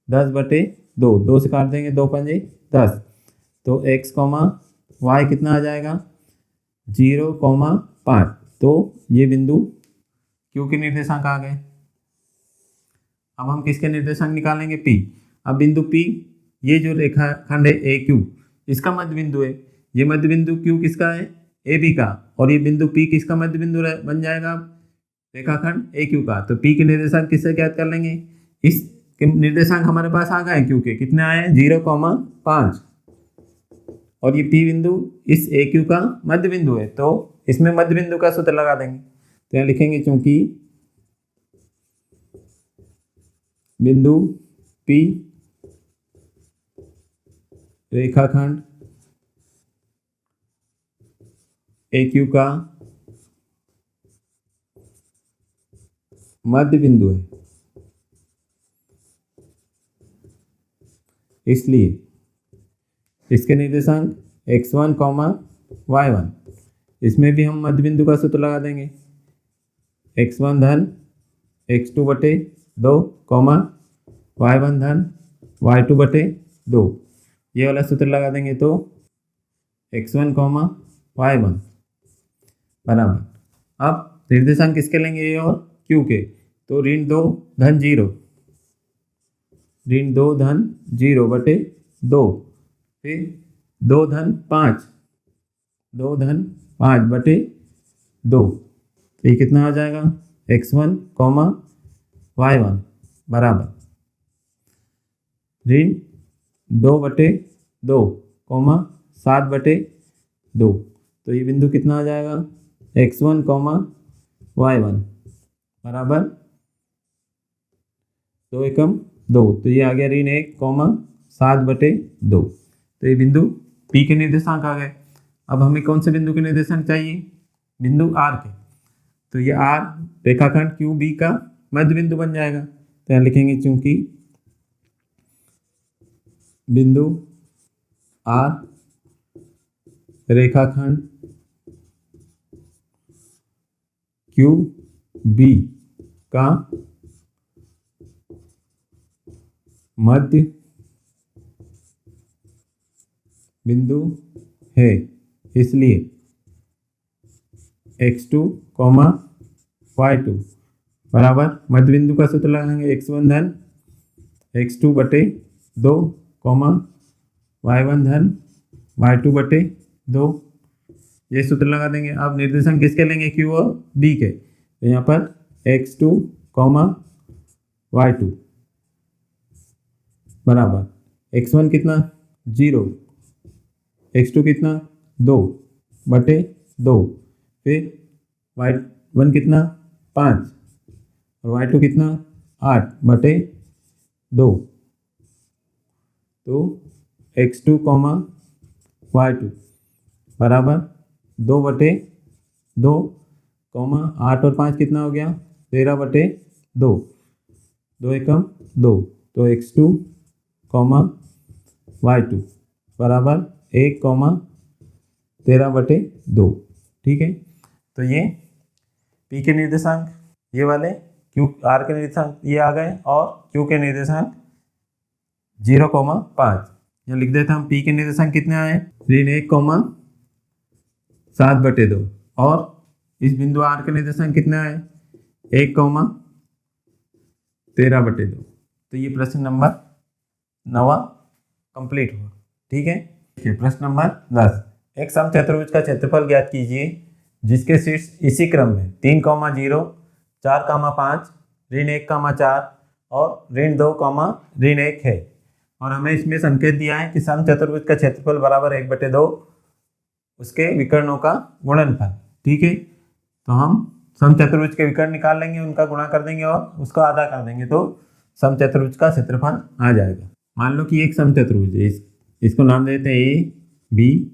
10 बटे 2। 2 से काट देंगे, 2 पंजे 10। तो x, y कितना आ जाएगा, 0, 5। तो ये बिंदु Q के निर्देशांक आ गए। अब हम किसके निर्देशांक निकालेंगे, P। अब बिंदु P, ये जो रेखाखंड है AQ, इसका मध्य बिंदु है। ये मध्य बिंदु Q किसका है, AB का, और ये बिंदु P किसका मध्य बिंदु बन जाएगा, रेखाखंड AQ का। तो P के निर्देशांक किससे ज्ञात कर लेंगे, इस निर्देशांक हमारे पास आ गए Q के, कितने आए, 0, 5। और ये P बिंदु इस AQ का मध्य बिंदु है, तो इसमें मध्य बिंदु का सूत्र लगा देंगे। तो यहाँ लिखेंगे चूंकि बिंदु P रेखाखंड AQ का मध्य बिंदु है, इसलिए इसके निर्देशांक x1, y1, इसमें भी हम मध्य बिंदु का सूत्र लगा देंगे। x1 धन x2 बटे 2, y1 धन y2 बटे 2। ये वाला सूत्र लगा देंगे तो x1, y1 बराबर, अब निर्देशांक किसके लेंगे, ये और Q के। तो ऋण 2 धन 0, ऋण 2 धन 0 बटे 2, फिर 2 धन 5, 2 धन 5 बटे 2। तो ये कितना आ जाएगा, x1, y1 बराबर ऋण 2 बटे 2, 7 बटे 2। तो ये बिंदु कितना आ जाएगा, x1, y1 बराबर 2 एकम 2। तो ये आ गया ऋण 1, 7 बटे 2। तो ये बिंदु P के निर्देशांक आ गए। अब हमें कौन से बिंदु के निर्देशांक चाहिए, बिंदु R के। तो ये R रेखाखंड QB का मध्य बिंदु बन जाएगा। तो यहाँ लिखेंगे चूंकि बिंदु R रेखाखंड QB का मध्य बिंदु है, इसलिए x2 कॉमा y2 बराबर मध्य बिंदु का सूत्र लगाएंगे x1 धन x2 बटे 2 कॉमा y1 धन y2 बटे 2, ये सूत्र लगा देंगे। अब निर्देशांक किसके लेंगे, q और b के, तो यहाँ पर x2 कॉमा y2 बराबर x1 कितना 0, x2 कितना 2 बटे 2, फिर y1 कितना 5 और y2 कितना 8 बटे 2, तो x2 कॉमा y2 बराबर 2 बटे 2 कॉमा 8 और 5 कितना हो गया 13 बटे 2, 2 एकम 2, तो x2 कॉमा y2 बराबर 1 कॉमा 13 बटे 2। ठीक है, तो ये p के निर्देशांक ये वाले, q r के निर्देशांक ये आ गए और q के निर्देशांक 0,5। यहाँ लिख देते हैं हम p के निर्देशांक कितने आए, ऋण 1,7 बटे 2 और इस बिंदु r के निर्देशांक कितने आए 1,13 बटे 2। तो ये प्रश्न नंबर 9 कंप्लीट हुआ। ठीक है, प्रश्न नंबर 10, एक समचतुर्भुज का क्षेत्रफल ज्ञात कीजिए जिसके शीर्ष इसी क्रम में 3,0, 4,5, ऋण 1,4 और ऋण 2, ऋण 1 है और हमें इसमें संकेत दिया है कि समचतुर्भुज का क्षेत्रफल बराबर 1/2 उसके विकर्णों का गुणनफल। ठीक है, तो हम समचतुर्भुज के विकर्ण निकाल लेंगे, उनका गुणा कर देंगे और उसको आधा कर देंगे तो समचतुर्भुज का क्षेत्रफल आ जाएगा। मान लो कि एक समचतुर्भुज है, इसको नाम देते हैं ए, बी,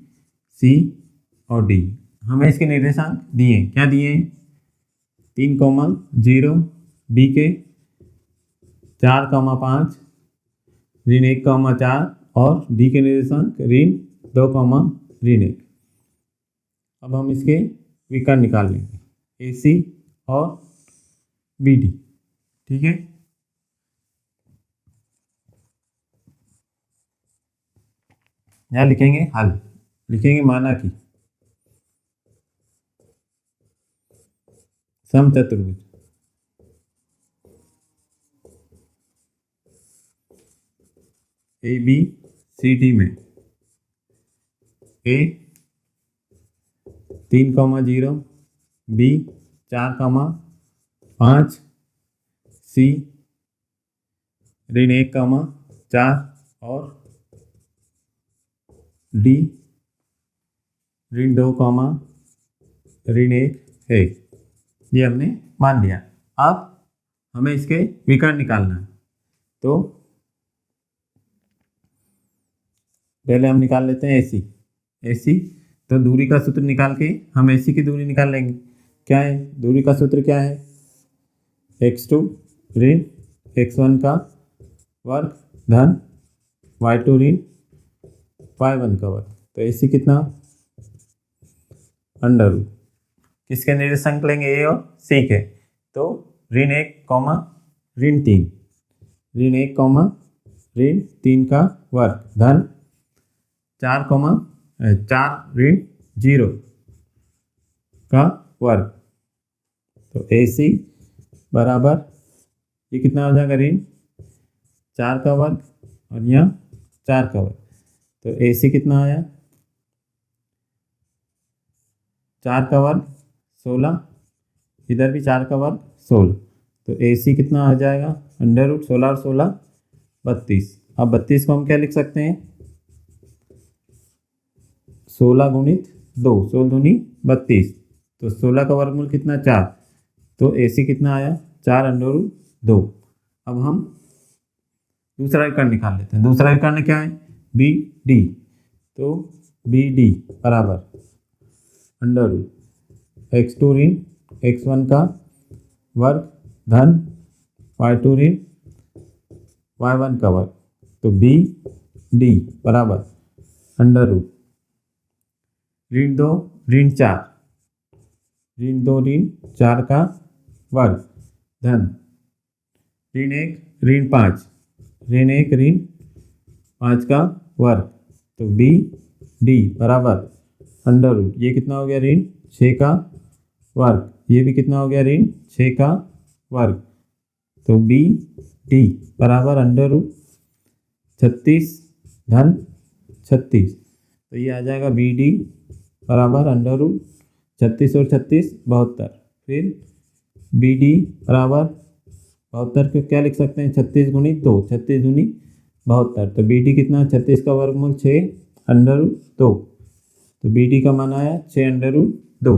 सी और डी। हमें इसके निर्देशांक दिए, क्या दिए 3,0, बी के 4,5, ऋण 1,4 और डी के निर्देशांक ऋण 2, ऋण 1। अब हम इसके विकर्ण निकाल लेंगे, ए सी और बी डी। ठीक है, यहाँ लिखेंगे हल, लिखेंगे माना कि समचतुर्भुज ए बी सी डी में ए 3,0, बी 4,5, सी ऋण 1,4 और डी ऋण 2, ऋण 1 है। ये हमने मान लिया। अब हमें इसके विकर्ण निकालना है, तो पहले हम निकाल लेते हैं AC। AC तो दूरी का सूत्र निकाल के हम AC की दूरी निकाल लेंगे। क्या है दूरी का सूत्र, क्या है x2 ऋण x1 का वर्ग धन y2 ऋण y1 का वर्ग। तो AC कितना अंडर रूट, किसके निर्देशांक लेंगे A और C के, तो ऋण 1, ऋण 3, ऋण 1, ऋण 3 का वर्ग धन 4 ऋण 0 का वर्ग। तो AC बराबर ये कितना हो जाएगा ऋण 4 का वर्ग और यहाँ 4 का वर्ग। तो AC कितना आया 4 का वर्ग 16, इधर भी 4 का वर्ग 16, तो AC कितना आ जाएगा अंडर रूट 16 और 16 32। अब 32 को हम क्या लिख सकते हैं 16 गुणित 2, 16 दूनी 32, तो 16 का वर्गमूल कितना 4, तो AC कितना आया 4 अंडर रूट 2। अब हम दूसरा विकर्ण निकाल लेते हैं। दूसरा विकर्ण क्या है BD, तो BD बराबर अंडर रूट x2 ऋण x1 का वर्ग धन y2 ऋण y1 का वर्ग। तो BD बराबर अंडर रूट ऋण 2 ऋण 4, ऋण 2 ऋण 4 का वर्ग धन ऋण 1 ऋण 5, ऋण 1 ऋण 5 का वर्ग। तो BD बराबर अंडर रूट ये कितना हो गया ऋण 6 का वर्ग, ये भी कितना हो गया ऋण 6 का वर्ग। तो बी डी बराबर अंडर रूट 36 धन 36, तो ये आ जाएगा बी डी बराबर अंडर रूट 36 और 36 72। फिर बी डी बराबर 72 को क्या लिख सकते हैं 36 गुणित 2, 36 दूनी 72। तो बी डी कितना 36 का वर्गमूल 6 अंडर रूट 2, तो बी डी का मान आया 6 अंडर रूट 2।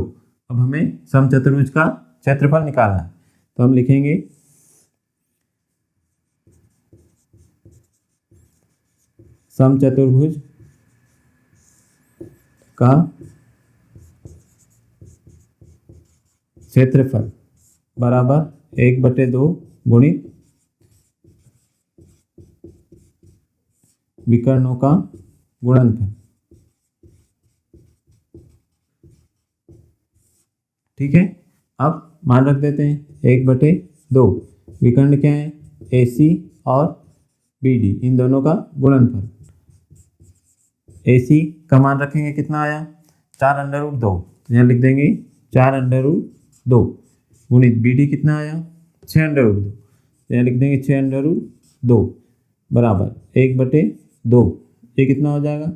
अब हमें समचतुर्भुज का क्षेत्रफल निकालना है, तो हम लिखेंगे समचतुर्भुज का क्षेत्रफल बराबर 1/2 गुणित विकर्णों का गुणनफल। ठीक है, अब मान रख देते हैं 1/2, विकर्ण क्या है ए सी और बी डी, इन दोनों का गुणनफल। ए सी का मान रखेंगे कितना आया 4 अंडर रूट 2, तो यहाँ लिख देंगे 4 अंडर रूट 2 गुणित बी डी कितना आया 6 अंडर रूट 2, तो यहाँ लिख देंगे 6 अंडर रूट 2 बराबर 1/2, ये कितना हो जाएगा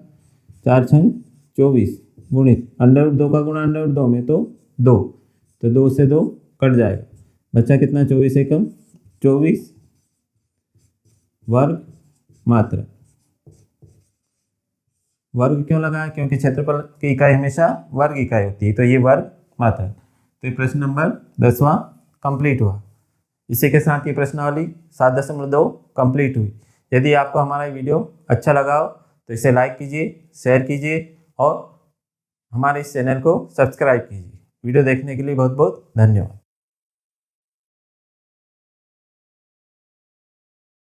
4 छंग 24 गुणित अंडर रूट 2 का गुणा अंडर रूट 2 में तो 2, तो 2 से 2 कट जाएगा, बच्चा कितना 24 एकम 24 वर्ग मात्रा। वर्ग क्यों लगा, क्योंकि क्षेत्रफल की इकाई हमेशा वर्ग इकाई होती है, तो ये वर्ग मात्रा। तो ये प्रश्न नंबर 10वां कंप्लीट हुआ। इसी के साथ ये प्रश्नावली 7.2 कंप्लीट हुई। यदि आपको हमारा वीडियो अच्छा लगा हो तो इसे लाइक कीजिए, शेयर कीजिए और हमारे इस चैनल को सब्सक्राइब कीजिए। वीडियो देखने के लिए बहुत बहुत धन्यवाद।